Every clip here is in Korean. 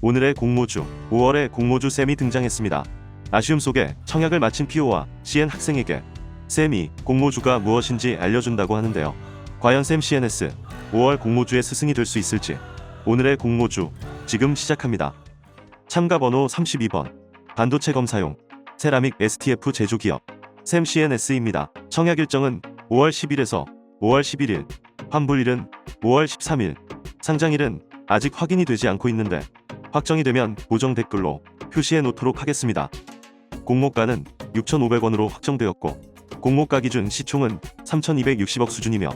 오늘의 공모주, 5월의 공모주 쌤이 등장했습니다. 아쉬움 속에 청약을 마친 PO와 CN 학생에게 쌤이 공모주가 무엇인지 알려준다고 하는데요. 과연 쌤 CNS 5월 공모주의 스승이 될 수 있을지. 오늘의 공모주 지금 시작합니다. 참가 번호 32번 반도체 검사용 세라믹 STF 제조기업 쌤 CNS입니다. 청약 일정은 5월 10일에서 5월 11일, 환불일은 5월 13일, 상장일은 아직 확인이 되지 않고 있는데 확정이 되면 고정 댓글로 표시해 놓도록 하겠습니다. 공모가는 6,500원으로 확정되었고 공모가 기준 시총은 3,260억 수준이며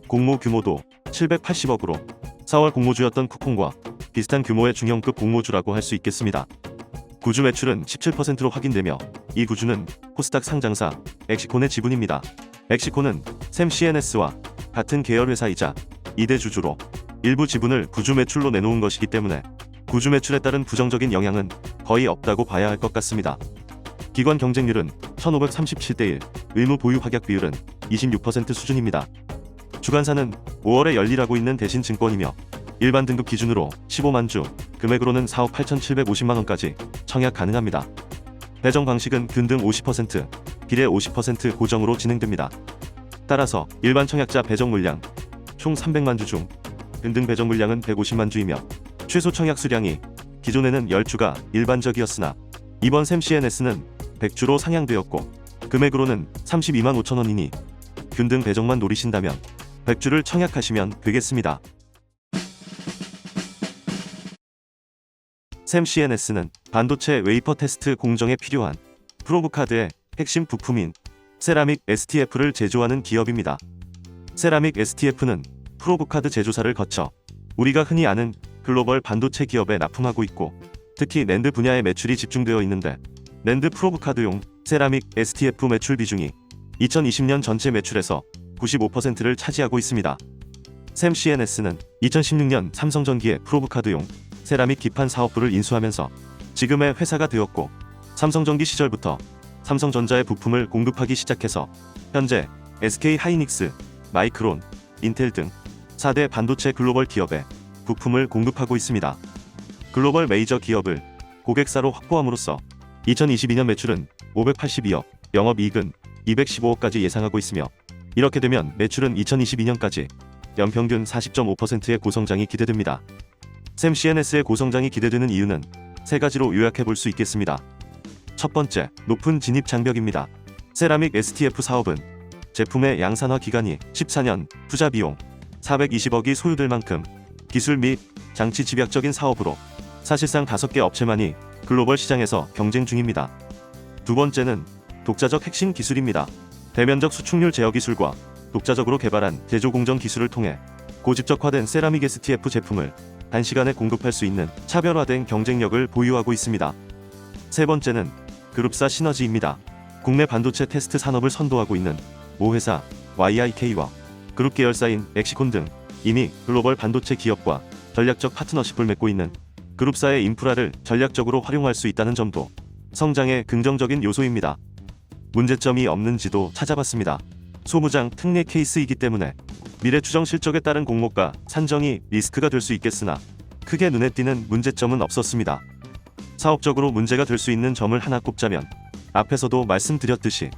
공모 규모도 780억으로 4월 공모주였던 쿠콩과 비슷한 규모의 중형급 공모주라고 할 수 있겠습니다. 구주 매출은 17%로 확인되며 이 구주는 코스닥 상장사 엑시콘의 지분입니다. 엑시콘은 샘 CNS와 같은 계열 회사이자 2대 주주로 일부 지분을 구주 매출로 내놓은 것이기 때문에 구주 매출에 따른 부정적인 영향은 거의 없다고 봐야 할 것 같습니다. 기관 경쟁률은 1537대1, 의무 보유 확약 비율은 26% 수준입니다. 주관사는 5월에 열리라고 있는 대신증권이며 일반 등급 기준으로 15만 주, 금액으로는 4억 8,750만원까지 청약 가능합니다. 배정 방식은 균등 50%, 비례 50% 고정으로 진행됩니다. 따라서 일반 청약자 배정 물량 총 300만 주 중 균등 배정 물량은 150만 주이며 최소 청약 수량이 기존에는 10주가 일반적이었으나 이번 샘 CNS는 100주로 상향되었고 금액으로는 32만 5천원이니 균등 배정만 노리신다면 100주를 청약하시면 되겠습니다. 샘 CNS는 반도체 웨이퍼 테스트 공정에 필요한 프로브카드의 핵심 부품인 세라믹 STF를 제조하는 기업입니다. 세라믹 STF는 프로브카드 제조사를 거쳐 우리가 흔히 아는 글로벌 반도체 기업에 납품하고 있고 특히 낸드 분야에 매출이 집중되어 있는데 낸드 프로브카드용 세라믹 STF 매출 비중이 2020년 전체 매출에서 95%를 차지하고 있습니다. 샘 CNS는 2016년 삼성전기의 프로브카드용 세라믹 기판 사업부를 인수하면서 지금의 회사가 되었고 삼성전기 시절부터 삼성전자의 부품을 공급하기 시작해서 현재 SK 하이닉스, 마이크론, 인텔 등 4대 반도체 글로벌 기업에 부품을 공급하고 있습니다. 글로벌 메이저 기업을 고객사로 확보함으로써 2022년 매출은 582억, 영업이익은 215억까지 예상하고 있으며 이렇게 되면 매출은 2022년까지 연평균 40.5%의 고성장이 기대됩니다. 샘 CNS의 고성장이 기대되는 이유는 세 가지로 요약해 볼 수 있겠습니다. 첫 번째, 높은 진입 장벽입니다. 세라믹 STF 사업은 제품의 양산화 기간이 14년, 투자 비용 420억이 소요될 만큼 기술 및 장치 집약적인 사업으로 사실상 5개 업체만이 글로벌 시장에서 경쟁 중입니다. 두 번째는 독자적 핵심 기술입니다. 대면적 수축률 제어 기술과 독자적으로 개발한 제조 공정 기술을 통해 고집적화된 세라믹 STF 제품을 단시간에 공급할 수 있는 차별화된 경쟁력을 보유하고 있습니다. 세 번째는 그룹사 시너지입니다. 국내 반도체 테스트 산업을 선도하고 있는 모 회사 YIK와 그룹 계열사인 엑시콘 등 이미 글로벌 반도체 기업과 전략적 파트너십을 맺고 있는 그룹사의 인프라를 전략적으로 활용할 수 있다는 점도 성장의 긍정적인 요소입니다. 문제점이 없는지도 찾아봤습니다. 소무장 특례 케이스이기 때문에 미래 추정 실적에 따른 공모가 산정이 리스크가 될 수 있겠으나 크게 눈에 띄는 문제점은 없었습니다. 사업적으로 문제가 될 수 있는 점을 하나 꼽자면 앞에서도 말씀드렸듯이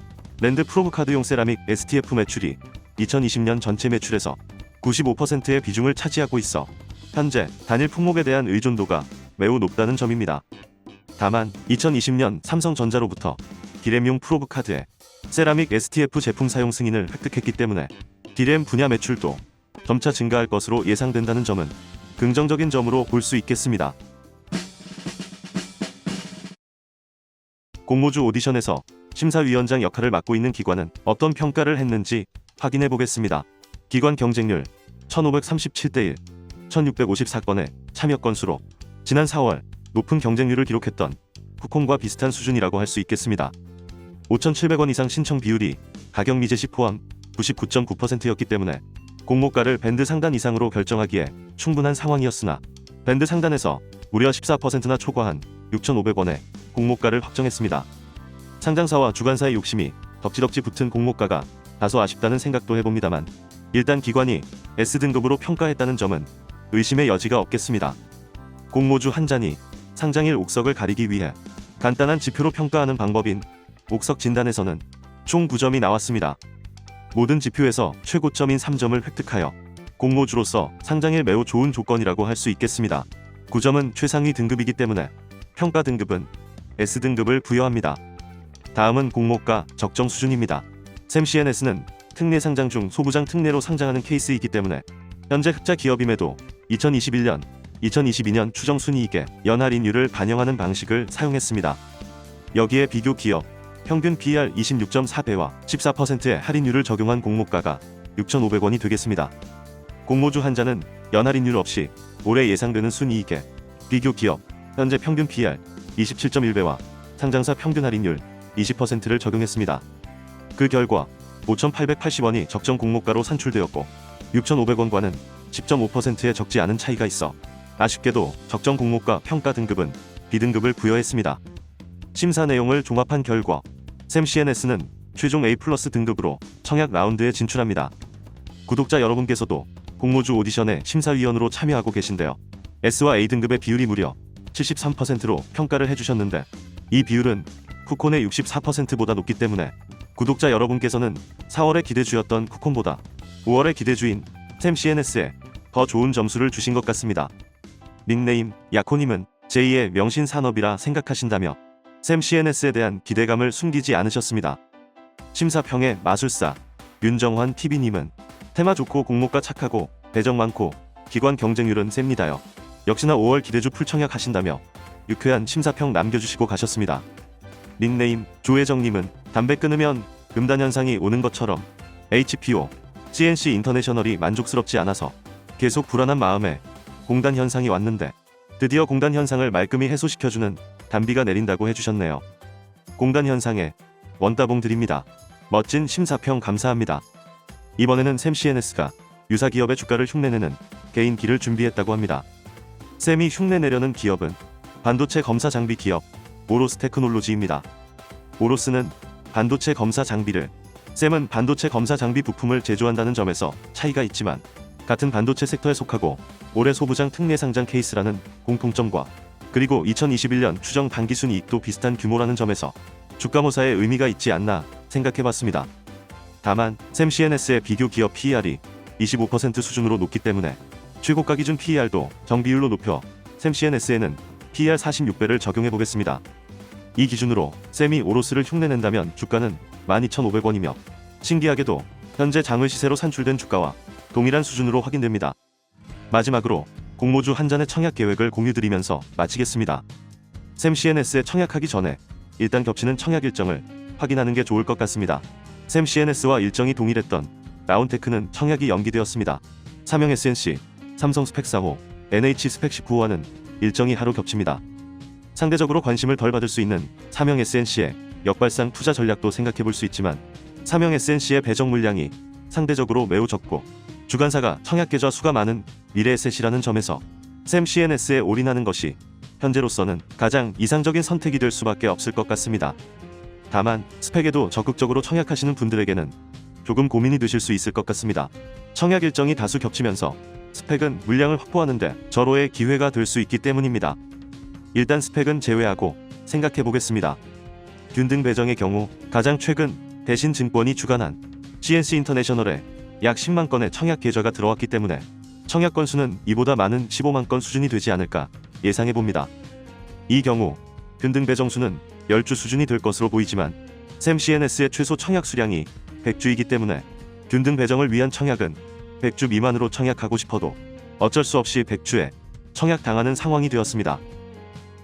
랜드 프로브카드용 세라믹 STF 매출이 2020년 전체 매출에서 95%의 비중을 차지하고 있어 현재 단일 품목에 대한 의존도가 매우 높다는 점입니다. 다만 2020년 삼성전자로부터 디램용 프로브카드에 세라믹 STF 제품 사용 승인을 획득했기 때문에 디램 분야 매출도 점차 증가할 것으로 예상된다는 점은 긍정적인 점으로 볼 수 있겠습니다. 공모주 오디션에서 심사위원장 역할을 맡고 있는 기관은 어떤 평가를 했는지 확인해 보겠습니다. 기관 경쟁률 1537대1, 1654건의 참여 건수로 지난 4월 높은 경쟁률을 기록했던 쿠콩과 비슷한 수준이라고 할 수 있겠습니다. 5,700원 이상 신청 비율이 가격 미제 시 포함 99.9%였기 때문에 공모가를 밴드 상단 이상으로 결정하기에 충분한 상황이었으나 밴드 상단에서 무려 14%나 초과한 6,500원의 공모가를 확정했습니다. 상장사와 주관사의 욕심이 덕지덕지 붙은 공모가가 다소 아쉽다는 생각도 해봅니다만 일단 기관이 S등급으로 평가했다는 점은 의심의 여지가 없겠습니다. 공모주 한 잔이 상장일 옥석을 가리기 위해 간단한 지표로 평가하는 방법인 옥석 진단에서는 총 9점이 나왔습니다. 모든 지표에서 최고점인 3점을 획득하여 공모주로서 상장일 매우 좋은 조건이라고 할 수 있겠습니다. 9점은 최상위 등급이기 때문에 평가 등급은 S등급을 부여합니다. 다음은 공모가 적정 수준입니다. 샘CNS는 특례 상장 중 소부장 특례로 상장하는 케이스이기 때문에 현재 흑자 기업임에도 2021년, 2022년 추정 순이익의 연할인율을 반영하는 방식을 사용했습니다. 여기에 비교 기업 평균 PER 26.4배와 14%의 할인율을 적용한 공모가가 6,500원이 되겠습니다. 공모주 한자는 연할인율 없이 올해 예상되는 순이익에 비교 기업 현재 평균 PER 27.1배와 상장사 평균 할인율 20%를 적용했습니다. 그 결과 5,880원이 적정 공모가로 산출되었고 6,500원과는 10.5%의 적지 않은 차이가 있어 아쉽게도 적정 공모가 평가 등급은 B등급을 부여했습니다. 심사 내용을 종합한 결과 샘CNS는 최종 A+ 등급으로 청약 라운드에 진출합니다. 구독자 여러분께서도 공모주 오디션에 심사위원으로 참여하고 계신데요. S와 A 등급의 비율이 무려 73%로 평가를 해주셨는데 이 비율은 쿠콘의 64%보다 높기 때문에 구독자 여러분께서는 4월에 기대주였던 쿠콘보다 5월에 기대주인 샘CNS에 더 좋은 점수를 주신 것 같습니다. 닉네임 야코님은 제2의 명신산업이라 생각하신다며 샘CNS에 대한 기대감을 숨기지 않으셨습니다. 심사평의 마술사 윤정환 TV님은 테마 좋고 공모가 착하고 배정 많고 기관 경쟁률은 셉니다요. 역시나 5월 기대주 풀청약 하신다며 유쾌한 심사평 남겨주시고 가셨습니다. 닉네임 조혜정님은 담배 끊으면 금단 현상이 오는 것처럼 HPO, CNC 인터내셔널이 만족스럽지 않아서 계속 불안한 마음에 공단 현상이 왔는데 드디어 공단 현상을 말끔히 해소시켜주는 단비가 내린다고 해주셨네요. 공단 현상에 원따봉 드립니다. 멋진 심사평 감사합니다. 이번에는 샘CNS가 유사 기업의 주가를 흉내내는 개인기를 준비했다고 합니다. 샘이 흉내내려는 기업은 반도체 검사 장비 기업 오로스 테크놀로지입니다. 오로스는 반도체 검사 장비를, 샘은 반도체 검사 장비 부품을 제조한다는 점에서 차이가 있지만 같은 반도체 섹터에 속하고 올해 소부장 특례 상장 케이스라는 공통점과 그리고 2021년 추정 당기순이익도 비슷한 규모라는 점에서 주가모사에 의미가 있지 않나 생각해봤습니다. 다만 샘CNS의 비교 기업 PER이 25% 수준으로 높기 때문에 최고가 기준 PER도 정비율로 높여 샘CNS에는 PER 46배를 적용해보겠습니다. 이 기준으로 샘이 오로스를 흉내낸다면 주가는 12,500원이며 신기하게도 현재 장외 시세로 산출된 주가와 동일한 수준으로 확인됩니다. 마지막으로 공모주 한 잔의 청약 계획을 공유드리면서 마치겠습니다. 샘CNS에 청약하기 전에 일단 겹치는 청약 일정을 확인하는 게 좋을 것 같습니다. 샘CNS와 일정이 동일했던 라운테크는 청약이 연기되었습니다. 삼형 SNC, 삼성 스펙 4호, NH 스펙 19호와는 일정이 하루 겹칩니다. 상대적으로 관심을 덜 받을 수 있는 삼형 SNC의 역발상 투자 전략도 생각해볼 수 있지만 삼형 SNC의 배정 물량이 상대적으로 매우 적고 주관사가 청약 계좌 수가 많은 미래에셋이라는 점에서 샘CNS에 올인하는 것이 현재로서는 가장 이상적인 선택이 될 수밖에 없을 것 같습니다. 다만 스펙에도 적극적으로 청약하시는 분들에게는 조금 고민이 되실 수 있을 것 같습니다. 청약 일정이 다수 겹치면서 스펙은 물량을 확보하는데 절호의 기회가 될 수 있기 때문입니다. 일단 스펙은 제외하고 생각해 보겠습니다. 균등 배정의 경우 가장 최근 대신증권이 주관한 CNC 인터내셔널에 약 10만 건의 청약 계좌가 들어왔기 때문에 청약 건수는 이보다 많은 15만 건 수준이 되지 않을까 예상해 봅니다. 이 경우 균등 배정수는 10주 수준이 될 것으로 보이지만 샘CNS의 최소 청약 수량이 100주이기 때문에 균등 배정을 위한 청약은 100주 미만으로 청약하고 싶어도 어쩔 수 없이 100주에 청약당하는 상황이 되었습니다.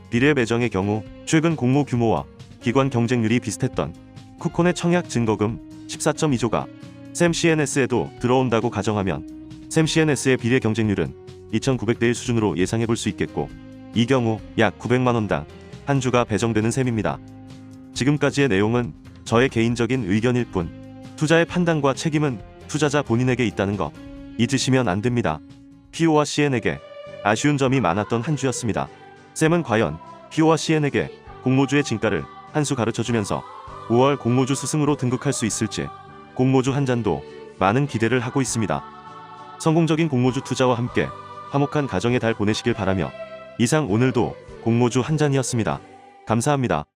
비례 배정의 경우 최근 공모 규모와 기관 경쟁률이 비슷했던 쿠콘의 청약 증거금 14.2조가 샘CNS에도 들어온다고 가정하면 샘CNS의 비례 경쟁률은 2,900대 1 수준으로 예상해 볼 수 있겠고 이 경우 약 900만원당 한 주가 배정되는 셈입니다. 지금까지의 내용은 저의 개인적인 의견일 뿐 투자의 판단과 책임은 투자자 본인에게 있다는 거 잊으시면 안 됩니다. PO와 CN에게 아쉬운 점이 많았던 한 주였습니다. 샘은 과연 PO와 CN에게 공모주의 진가를 한 수 가르쳐주면서 5월 공모주 스승으로 등극할 수 있을지 공모주 한 잔도 많은 기대를 하고 있습니다. 성공적인 공모주 투자와 함께 화목한 가정의 달 보내시길 바라며 이상 오늘도 공모주 한 잔이었습니다. 감사합니다.